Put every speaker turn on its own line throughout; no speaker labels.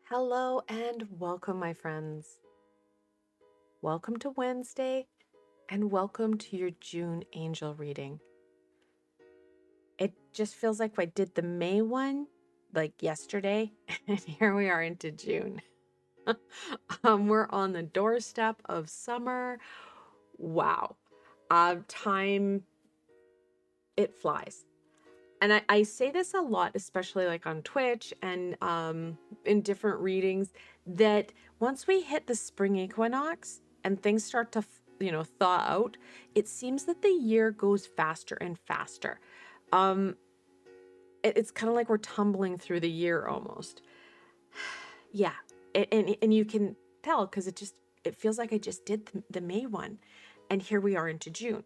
Hello and welcome, my friends. Welcome to Wednesday and welcome to your June angel reading. It just feels like I did the May one like yesterday, and here we are into June. We're on the doorstep of summer. Wow. Time, it flies. And I say this a lot, especially like on Twitch and in different readings, that once we hit the spring equinox and things start to, thaw out, it seems that the year goes faster and faster. It's kind of like we're tumbling through the year almost. Yeah, and you can tell because it feels like I just did the May one, and here we are into June.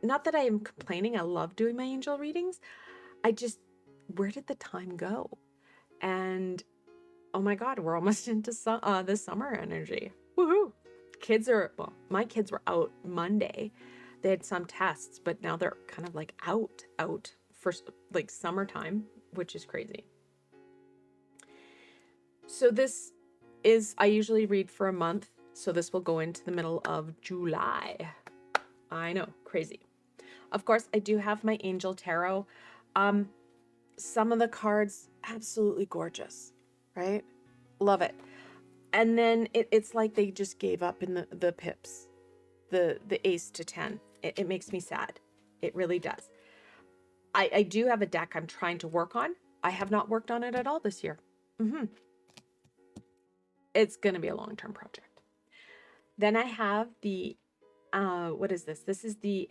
Not that I am complaining. I love doing my angel readings. Where did the time go? And oh my God, we're almost into the summer energy. Woohoo! My kids were out Monday. They had some tests, but now they're kind of like out for like summertime, which is crazy. So I usually read for a month. So this will go into the middle of July. I know, crazy. Of course, I do have my Angel Tarot. Some of the cards, absolutely gorgeous, right? Love it. And then it's like they just gave up in the pips, the ace to 10. It makes me sad. It really does. I do have a deck I'm trying to work on. I have not worked on it at all this year. It's going to be a long-term project. Then I have the, what is this? This is the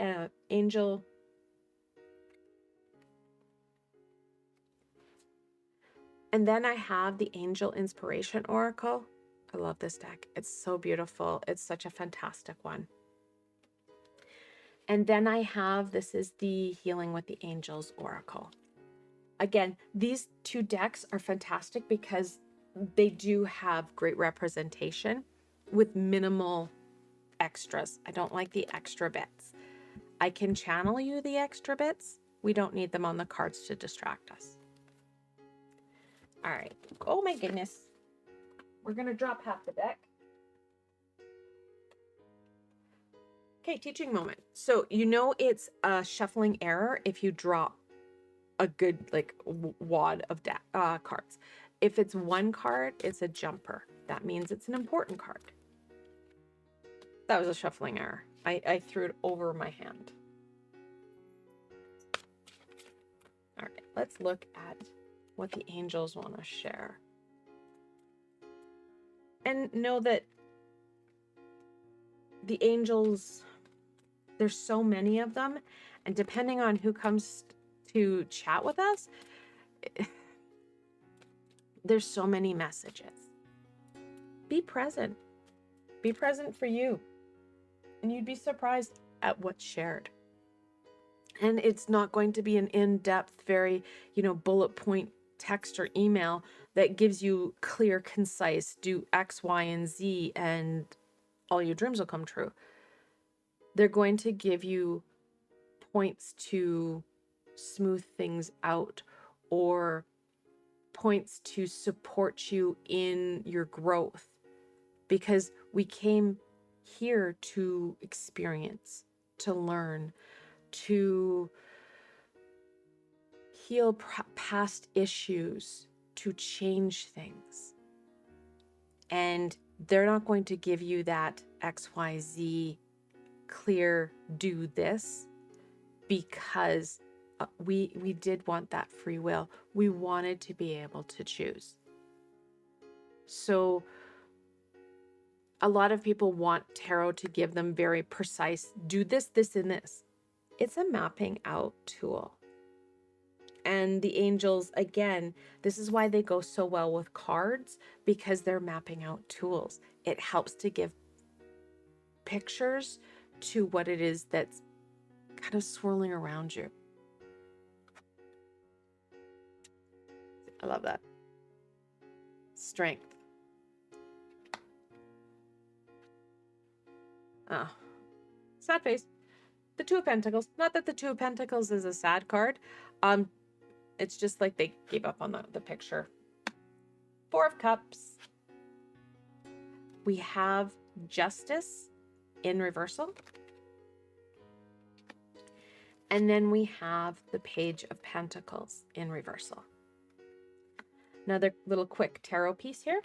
Angel. And then I have the Angel Inspiration Oracle. I love this deck. It's so beautiful. It's such a fantastic one. And then I have, this is the Healing with the Angels Oracle. Again, these two decks are fantastic because they do have great representation with minimal extras. I don't like the extra bits. I can channel you the extra bits. We don't need them on the cards to distract us. All right. Oh my goodness. We're going to drop half the deck. Okay, teaching moment. So it's a shuffling error if you drop a good like wad of cards. If it's one card, it's a jumper. That means it's an important card. That was a shuffling error. I threw it over my hand. All right, let's look at what the angels want to share. And know that the angels, there's so many of them, and depending on who comes to chat with us, there's so many messages. Be present. Be present for you. And you'd be surprised at what's shared. And it's not going to be an in-depth, very, bullet point text or email that gives you clear, concise, do X, Y, and Z, and all your dreams will come true. They're going to give you points to smooth things out or points to support you in your growth, because we came here to experience, to learn, to heal past issues, to change things. And they're not going to give you that XYZ clear do this, because we did want that free will. We wanted to be able to choose. So a lot of people want tarot to give them very precise, do this, this, and this. It's a mapping out tool. And the angels, again, this is why they go so well with cards, because they're mapping out tools. It helps to give pictures to what it is that's kind of swirling around you. I love that. Strength. Oh, sad face. The Two of Pentacles. Not that the Two of Pentacles is a sad card. It's just like they gave up on the picture. Four of Cups. We have Justice in reversal. And then we have the Page of Pentacles in reversal. Another little quick tarot piece here.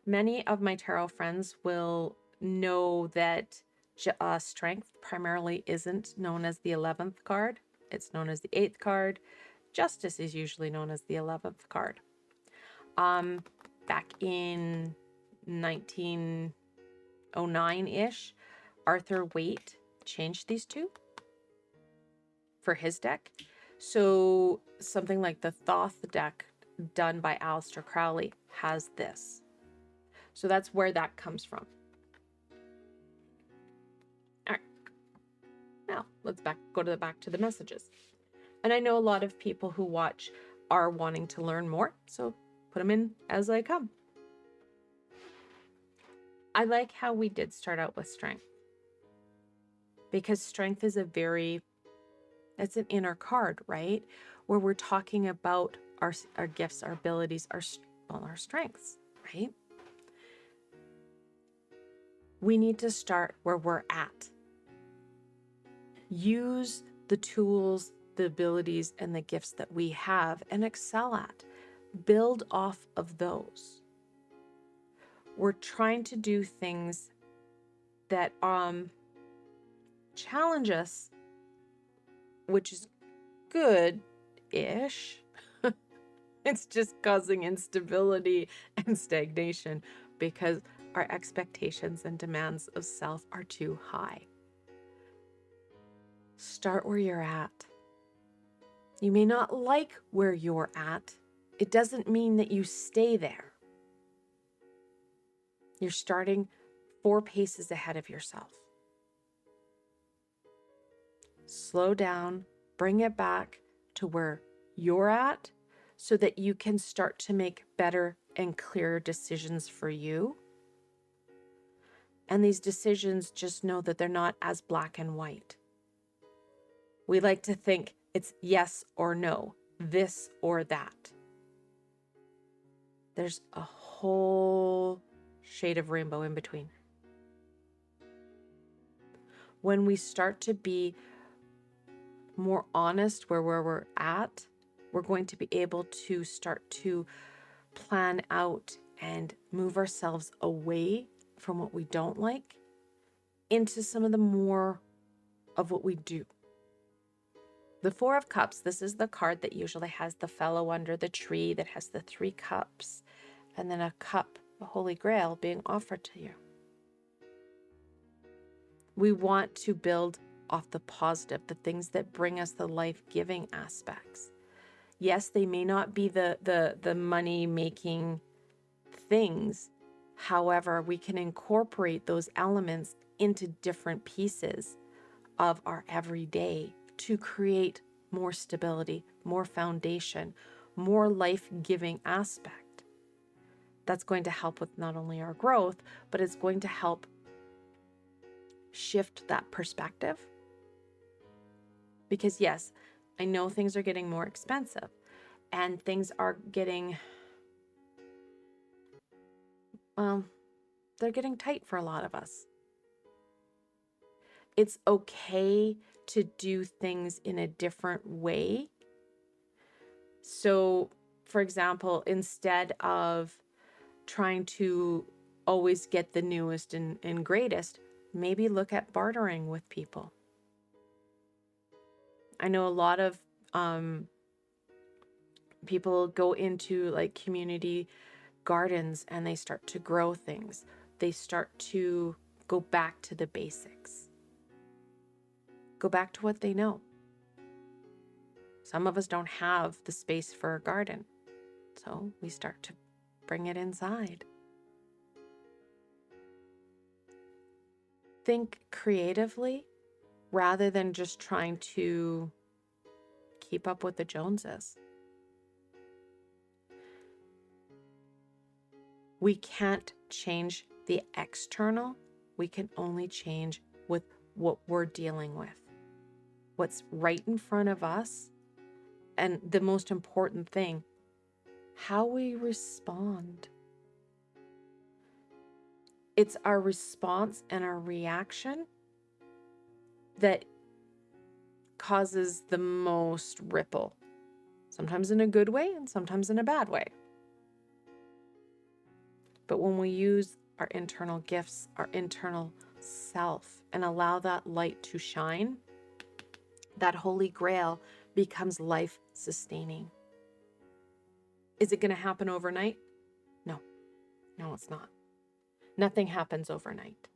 Many of my tarot friends will know that Strength primarily isn't known as the 11th card. It's known as the 8th card. Justice is usually known as the 11th card. Back in 1909-ish, Arthur Waite changed these two for his deck. So something like the Thoth deck done by Aleister Crowley has this. So that's where that comes from. All right. Now let's go back to the messages. And I know a lot of people who watch are wanting to learn more, so put them in as I come. I like how we did start out with Strength, because Strength is it's an inner card, right? Where we're talking about our gifts, our abilities, our strengths, right? We need to start where we're at. Use the tools, the abilities, and the gifts that we have and excel at. Build off of those. We're trying to do things that challenge us, which is good-ish. It's just causing instability and stagnation because our expectations and demands of self are too high. Start where you're at. You may not like where you're at. It doesn't mean that you stay there. You're starting 4 paces ahead of yourself. Slow down, bring it back to where you're at so that you can start to make better and clearer decisions for you. And these decisions, just know that they're not as black and white. We like to think it's yes or no, this or that. There's a whole shade of rainbow in between. When we start to be more honest where we're at, we're going to be able to start to plan out and move ourselves away from what we don't like into some of the more of what we do. The Four of Cups, this is the card that usually has the fellow under the tree that has the 3 cups and then a cup, the Holy Grail, being offered to you. We want to build off the positive, the things that bring us the life-giving aspects. Yes, they may not be the money-making things. However, we can incorporate those elements into different pieces of our everyday to create more stability, more foundation, more life-giving aspect. That's going to help with not only our growth, but it's going to help shift that perspective. Because yes, I know things are getting more expensive and things are getting, well, they're getting tight for a lot of us. It's okay to do things in a different way. So, for example, instead of trying to always get the newest and greatest, maybe look at bartering with people. I know a lot of people go into like community gardens and they start to grow things. They start to go back to the basics. Go back to what they know. Some of us don't have the space for a garden, so we start to bring it inside. Think creatively rather than just trying to keep up with the Joneses. We can't change the external. We can only change with what we're dealing with. What's right in front of us. And the most important thing, how we respond. It's our response and our reaction that causes the most ripple, sometimes in a good way and sometimes in a bad way. But when we use our internal gifts, our internal self, and allow that light to shine, that holy grail becomes life-sustaining. Is it going to happen overnight? No, it's not. Nothing happens overnight.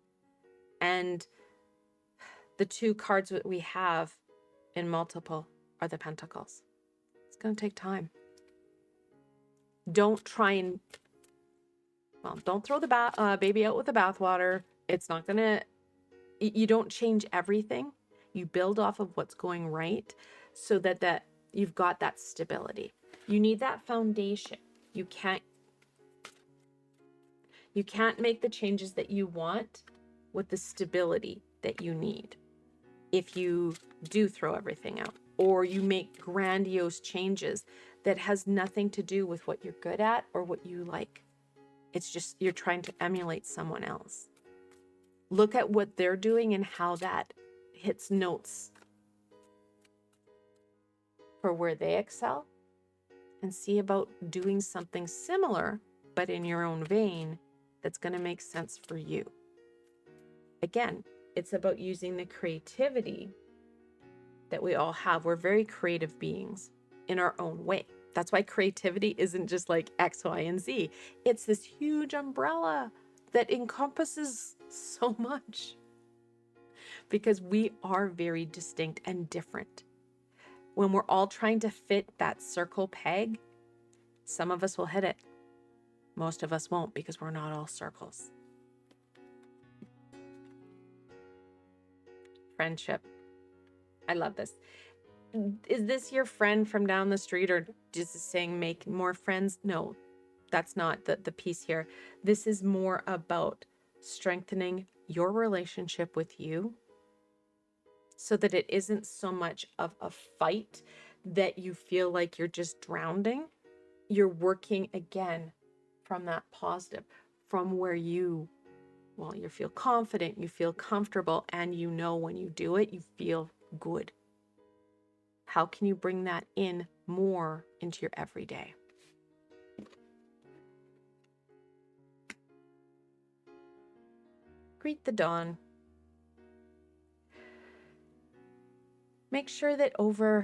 And the two cards that we have in multiple are the Pentacles. It's going to take time. Don't try and, don't throw the baby out with the bathwater. It's not going to, you don't change everything. You build off of what's going right so that you've got that stability. You need that foundation. You can't make the changes that you want with the stability that you need if you do throw everything out, or you make grandiose changes that has nothing to do with what you're good at or what you like. It's just you're trying to emulate someone else. Look at what they're doing and how that hits notes for where they excel, and see about doing something similar, but in your own vein, that's going to make sense for you. Again, it's about using the creativity that we all have. We're very creative beings in our own way. That's why creativity isn't just like X, Y, and Z. It's this huge umbrella that encompasses so much, because we are very distinct and different. When we're all trying to fit that circle peg, some of us will hit it. Most of us won't, because we're not all circles. Friendship. I love this. Is this your friend from down the street, or just saying make more friends? No, that's not the piece here. This is more about strengthening your relationship with you so that it isn't so much of a fight that you feel like you're just drowning. You're working again from that positive, from where you feel confident, you feel comfortable, and you know when you do it, you feel good. How can you bring that in more into your everyday? Greet the dawn. Make sure that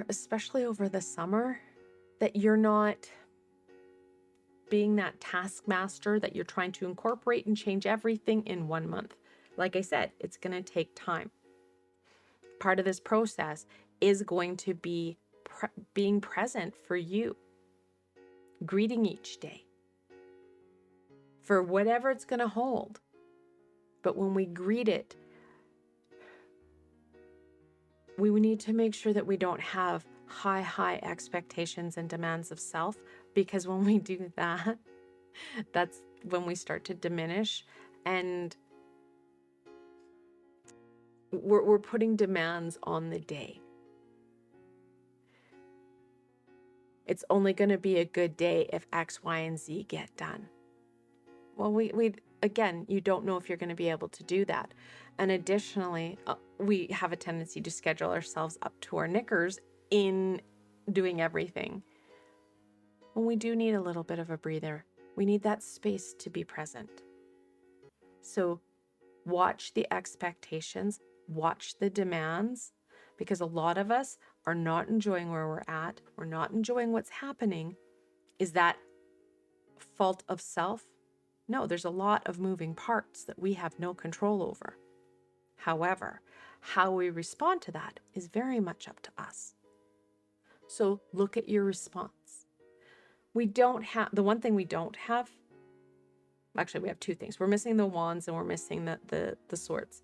especially over the summer, that you're not being that taskmaster, that you're trying to incorporate and change everything in 1 month. Like I said, it's going to take time. Part of this process is going to be being present for you, greeting each day for whatever it's going to hold. But when we greet it, we need to make sure that we don't have high expectations and demands of self, because when we do that, that's when we start to diminish, and we're putting demands on the day. It's only going to be a good day if X, Y, and Z get done. Well, we again, you don't know if you're going to be able to do that. And additionally, we have a tendency to schedule ourselves up to our knickers in doing everything, when we do need a little bit of a breather. We need that space to be present. So watch the expectations, watch the demands, because a lot of us are not enjoying where we're at. We're not enjoying what's happening. Is that fault of self? No, there's a lot of moving parts that we have no control over. However, how we respond to that is very much up to us. So look at your response. The one thing we don't have, actually we have two things. We're missing the wands and we're missing the swords.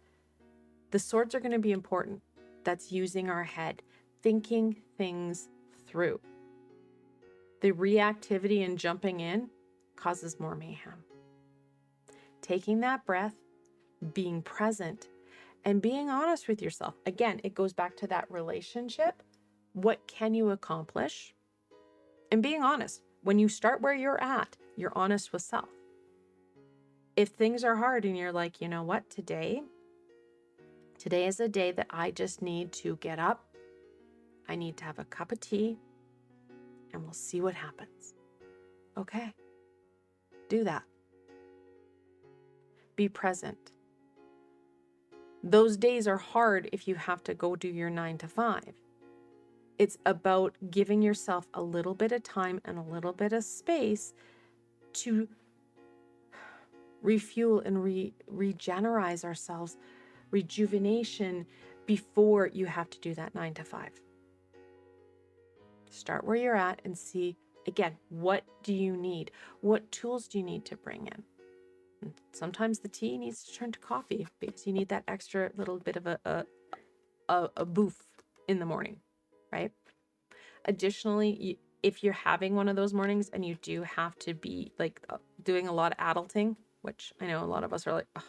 The swords are going to be important. That's using our head, thinking things through. The reactivity and jumping in causes more mayhem. Taking that breath, being present, and being honest with yourself. Again, it goes back to that relationship. What can you accomplish? And being honest. When you start where you're at, you're honest with self. If things are hard and you're like, you know what, today is a day that I just need to get up. I need to have a cup of tea and we'll see what happens. Okay. Do that. Be present. Those days are hard if you have to go do your 9 to 5. It's about giving yourself a little bit of time and a little bit of space to refuel and regenerate ourselves, rejuvenation before you have to do that 9 to 5. Start where you're at and see, again, what do you need? What tools do you need to bring in? And sometimes the tea needs to turn to coffee because you need that extra little bit of a boof in the morning, right? Additionally, if you're having one of those mornings and you do have to be like doing a lot of adulting, which I know a lot of us are like, oh,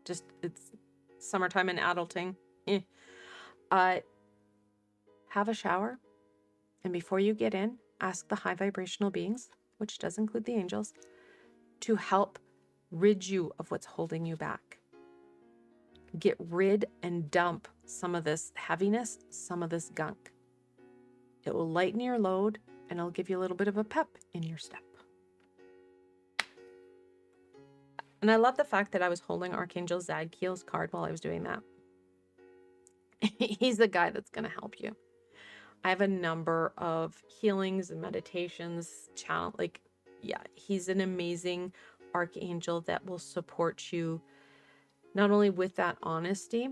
just it's summertime and adulting. Have a shower, and before you get in, ask the high vibrational beings, which does include the angels, to help rid you of what's holding you back. Get rid and dump some of this heaviness, some of this gunk. It will lighten your load and it'll give you a little bit of a pep in your step. And I love the fact that I was holding Archangel Zadkiel's card while I was doing that. He's the guy that's going to help you. I have a number of healings and meditations, he's an amazing archangel that will support you not only with that honesty,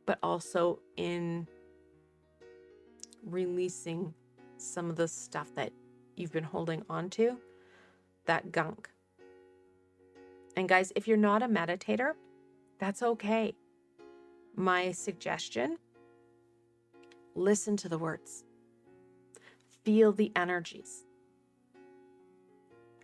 but also in releasing some of the stuff that you've been holding on to, that gunk. And guys, if you're not a meditator, that's okay. My suggestion, listen to the words. Feel the energies.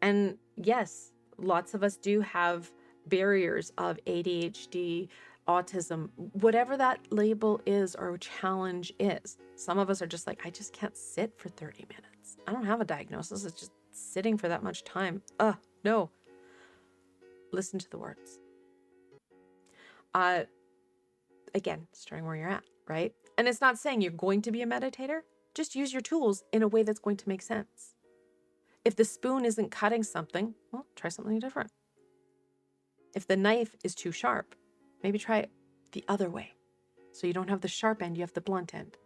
And yes, lots of us do have barriers of ADHD, autism, whatever that label is or challenge is. Some of us are just like, I just can't sit for 30 minutes. I don't have a diagnosis. It's just sitting for that much time. No. Listen to the words. Again, starting where you're at, right? And it's not saying you're going to be a meditator. Just use your tools in a way that's going to make sense. If the spoon isn't cutting something, well, try something different. If the knife is too sharp, maybe try it the other way. So you don't have the sharp end, you have the blunt end.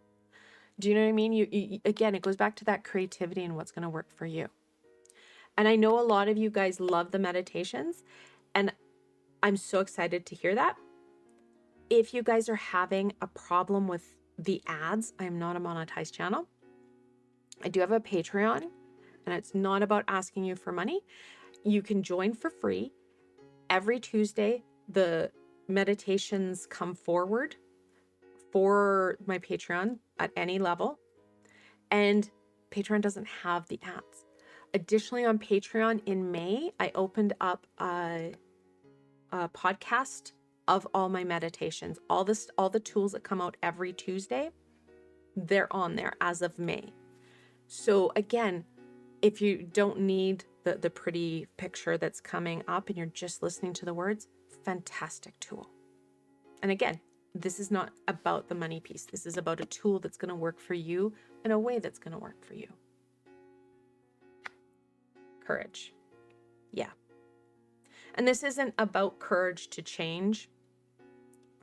Do you know what I mean? You again, it goes back to that creativity and what's going to work for you. And I know a lot of you guys love the meditations, and I'm so excited to hear that. If you guys are having a problem with the ads, I am not a monetized channel. I do have a Patreon, and it's not about asking you for money. You can join for free. Every Tuesday, the meditations come forward for my Patreon at any level, and Patreon doesn't have the ads. Additionally, on Patreon in May, I opened up a podcast of all my meditations. All the tools that come out every Tuesday, they're on there as of May. So again, if you don't need the pretty picture that's coming up and you're just listening to the words, fantastic tool. And again, this is not about the money piece. This is about a tool that's going to work for you in a way that's going to work for you. Courage. Yeah. And this isn't about courage to change.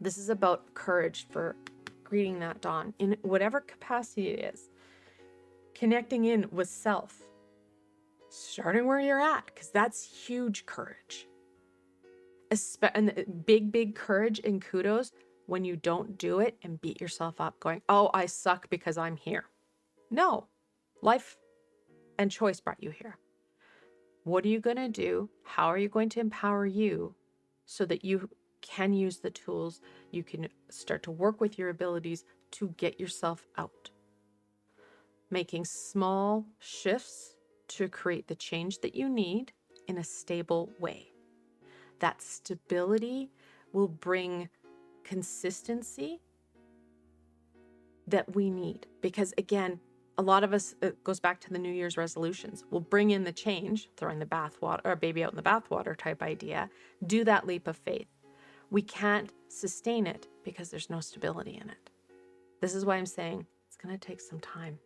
This is about courage for greeting that dawn in whatever capacity it is. Connecting in with self. Starting where you're at, because that's huge courage. And big courage and kudos when you don't do it and beat yourself up going, oh, I suck because I'm here. No, life and choice brought you here. What are you going to do? How are you going to empower you so that you can use the tools, you can start to work with your abilities to get yourself out? Making small shifts to create the change that you need in a stable way. That stability will bring consistency that we need. Because again, A lot of us, it goes back to the New Year's resolutions. We'll bring in the change, throwing the bathwater or baby out in the bathwater type idea, do that leap of faith. We can't sustain it because there's no stability in it. This is why I'm saying it's going to take some time.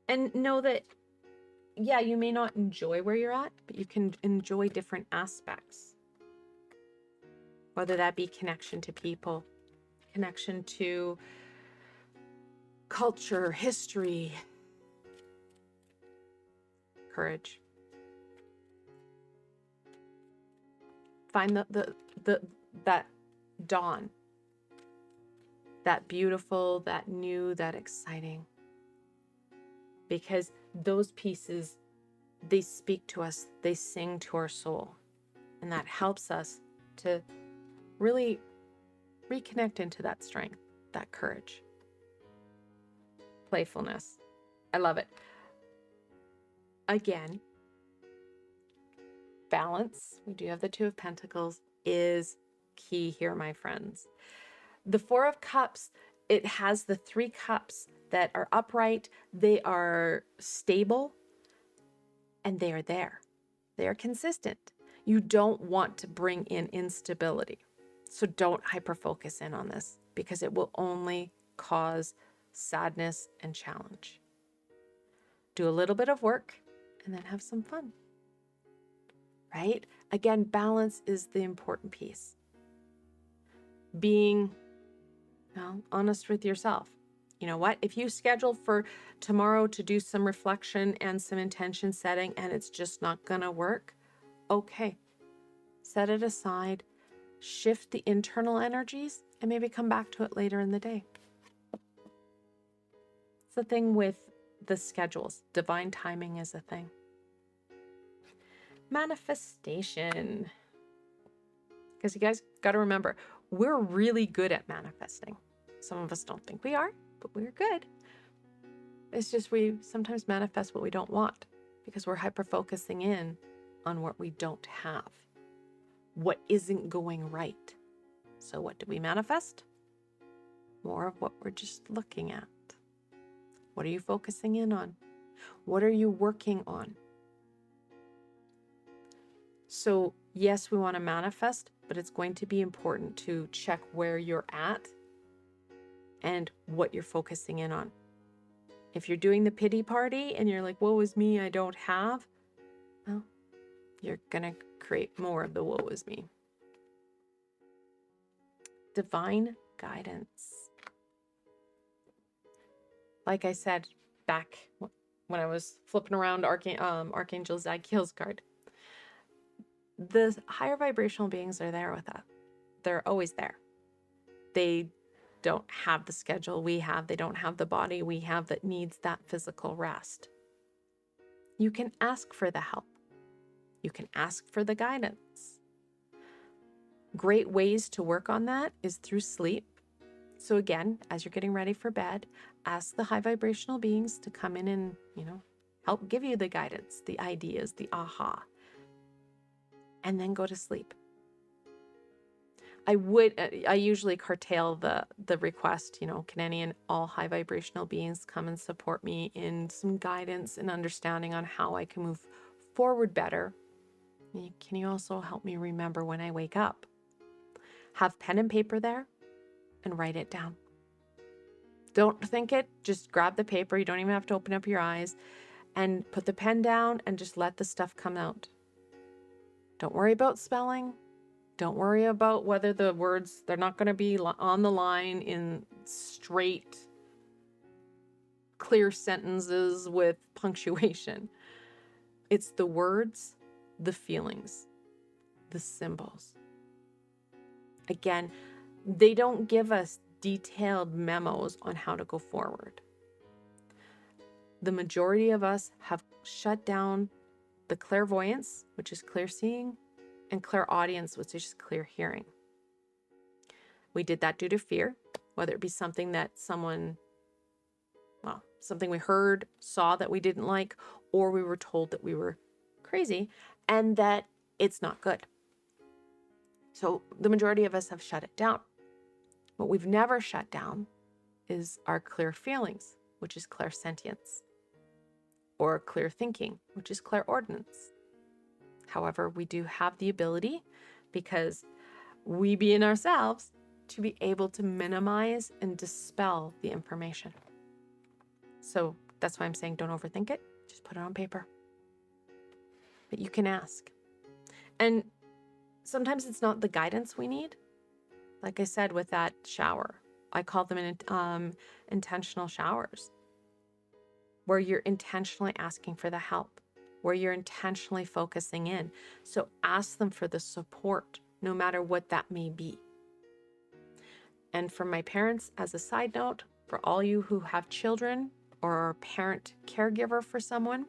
And know that, yeah, you may not enjoy where you're at, but you can enjoy different aspects. Whether that be connection to people, connection to culture, history, courage. Find that dawn, that beautiful, that new, that exciting. Because those pieces, they speak to us, they sing to our soul. And that helps us to really reconnect into that strength, that courage. Playfulness. I love it. Again, balance, we do have the Two of Pentacles, is key here, my friends. The Four of Cups, it has the 3 cups that are upright, they are stable, and they are there. They are consistent. You don't want to bring in instability. So don't hyper-focus in on this because it will only cause sadness and challenge. Do a little bit of work and then have some fun. Right? Again, balance is the important piece. Being honest with yourself. You know what? If you schedule for tomorrow to do some reflection and some intention setting and it's just not going to work, okay. Set it aside, shift the internal energies, and maybe come back to it later in the day. It's the thing with the schedules. Divine timing is a thing. Manifestation. Because you guys got to remember, we're really good at manifesting. Some of us don't think we are, but we're good. It's just we sometimes manifest what we don't want because we're hyper-focusing in on what we don't have, what isn't going right. So what do we manifest? More of what we're just looking at. What are you focusing in on? What are you working on? So yes, we want to manifest, but it's going to be important to check where you're at and what you're focusing in on. If you're doing the pity party and you're like, woe is me, I don't have, well, you're going to create more of the woe is me. Divine guidance. Like I said, back when I was flipping around Archangel Zadkiel's card, the higher vibrational beings are there with us. They're always there. They don't have the schedule we have. They don't have the body we have that needs that physical rest. You can ask for the help. You can ask for the guidance. Great ways to work on that is through sleep. So again, as you're getting ready for bed, ask the high vibrational beings to come in and, help give you the guidance, the ideas, the aha, and then go to sleep. I usually curtail the request, can any and all high vibrational beings come and support me in some guidance and understanding on how I can move forward better? Can you also help me remember when I wake up? Have pen and paper there and write it down. Don't think it, just grab the paper. You don't even have to open up your eyes and put the pen down and just let the stuff come out. Don't worry about spelling. Don't worry about whether the words, they're not going to be on the line in straight, clear sentences with punctuation. It's the words, the feelings, the symbols. Again, they don't give us detailed memos on how to go forward. The majority of us have shut down the clairvoyance, which is clear seeing, and clairaudience, which is clear hearing. We did that due to fear, whether it be something that something we heard, saw that we didn't like, or we were told that we were crazy and that it's not good. So the majority of us have shut it down. What we've never shut down is our clear feelings, which is clairsentience, or clear thinking, which is clairordinance. However, we do have the ability, because we being ourselves, to be able to minimize and dispel the information. So that's why I'm saying don't overthink it. Just put it on paper. But you can ask. And sometimes it's not the guidance we need. Like I said, with that shower, I call them intentional showers, where you're intentionally asking for the help, where you're intentionally focusing in. So ask them for the support, no matter what that may be. And for my parents, as a side note, for all you who have children or are a parent caregiver for someone,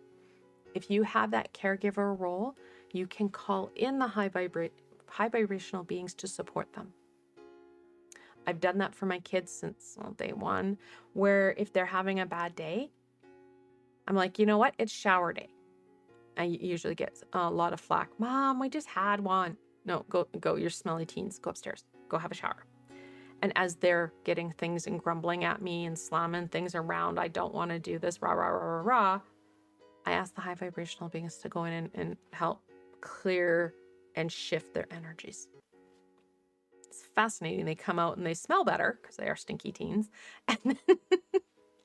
if you have that caregiver role, you can call in the high vibrational beings to support them. I've done that for my kids since day one, where if they're having a bad day, I'm like, you know what? It's shower day. I usually get a lot of flack. Mom, we just had one. No, go, you're smelly teens. Go upstairs. Go have a shower. And as they're getting things and grumbling at me and slamming things around, I don't want to do this, rah, rah, rah, rah, rah. I ask the high vibrational beings to go in and help clear and shift their energies. It's fascinating. They come out and they smell better because they are stinky teens. And then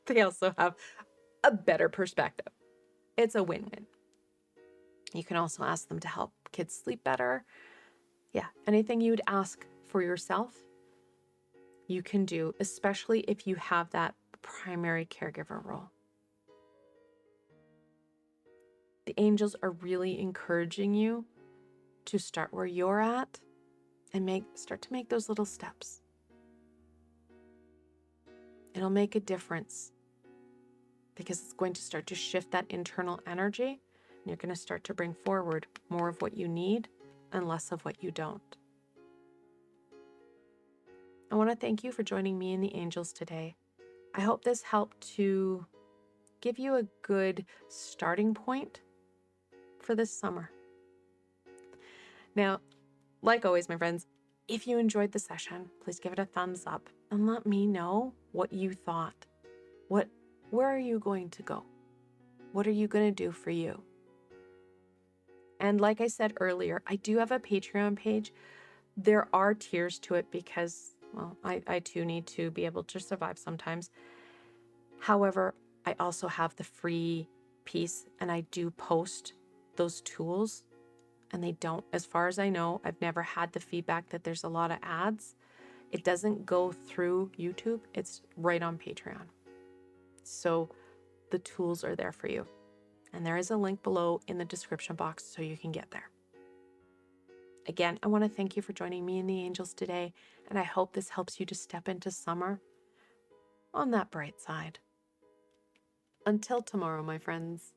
they also have a better perspective. It's a win-win. You can also ask them to help kids sleep better. Yeah, anything you'd ask for yourself, you can do, especially if you have that primary caregiver role. The angels are really encouraging you to start where you're at and start to make those little steps. It'll make a difference because it's going to start to shift that internal energy, and you're going to start to bring forward more of what you need and less of what you don't. I want to thank you for joining me and the angels today. I hope this helped to give you a good starting point for this summer. Now, like always, my friends, if you enjoyed the session, please give it a thumbs up and let me know what you thought. Where are you going to go? What are you going to do for you? And like I said earlier, I do have a Patreon page. There are tiers to it because, well, I too need to be able to survive sometimes. However, I also have the free piece, and I do post those tools, and they don't, as far as I know, I've never had the feedback that there's a lot of ads. It doesn't go through YouTube. It's right on Patreon. So the tools are there for you. And there is a link below in the description box so you can get there. Again, I want to thank you for joining me and the angels today, and I hope this helps you to step into summer on that bright side. Until tomorrow, my friends.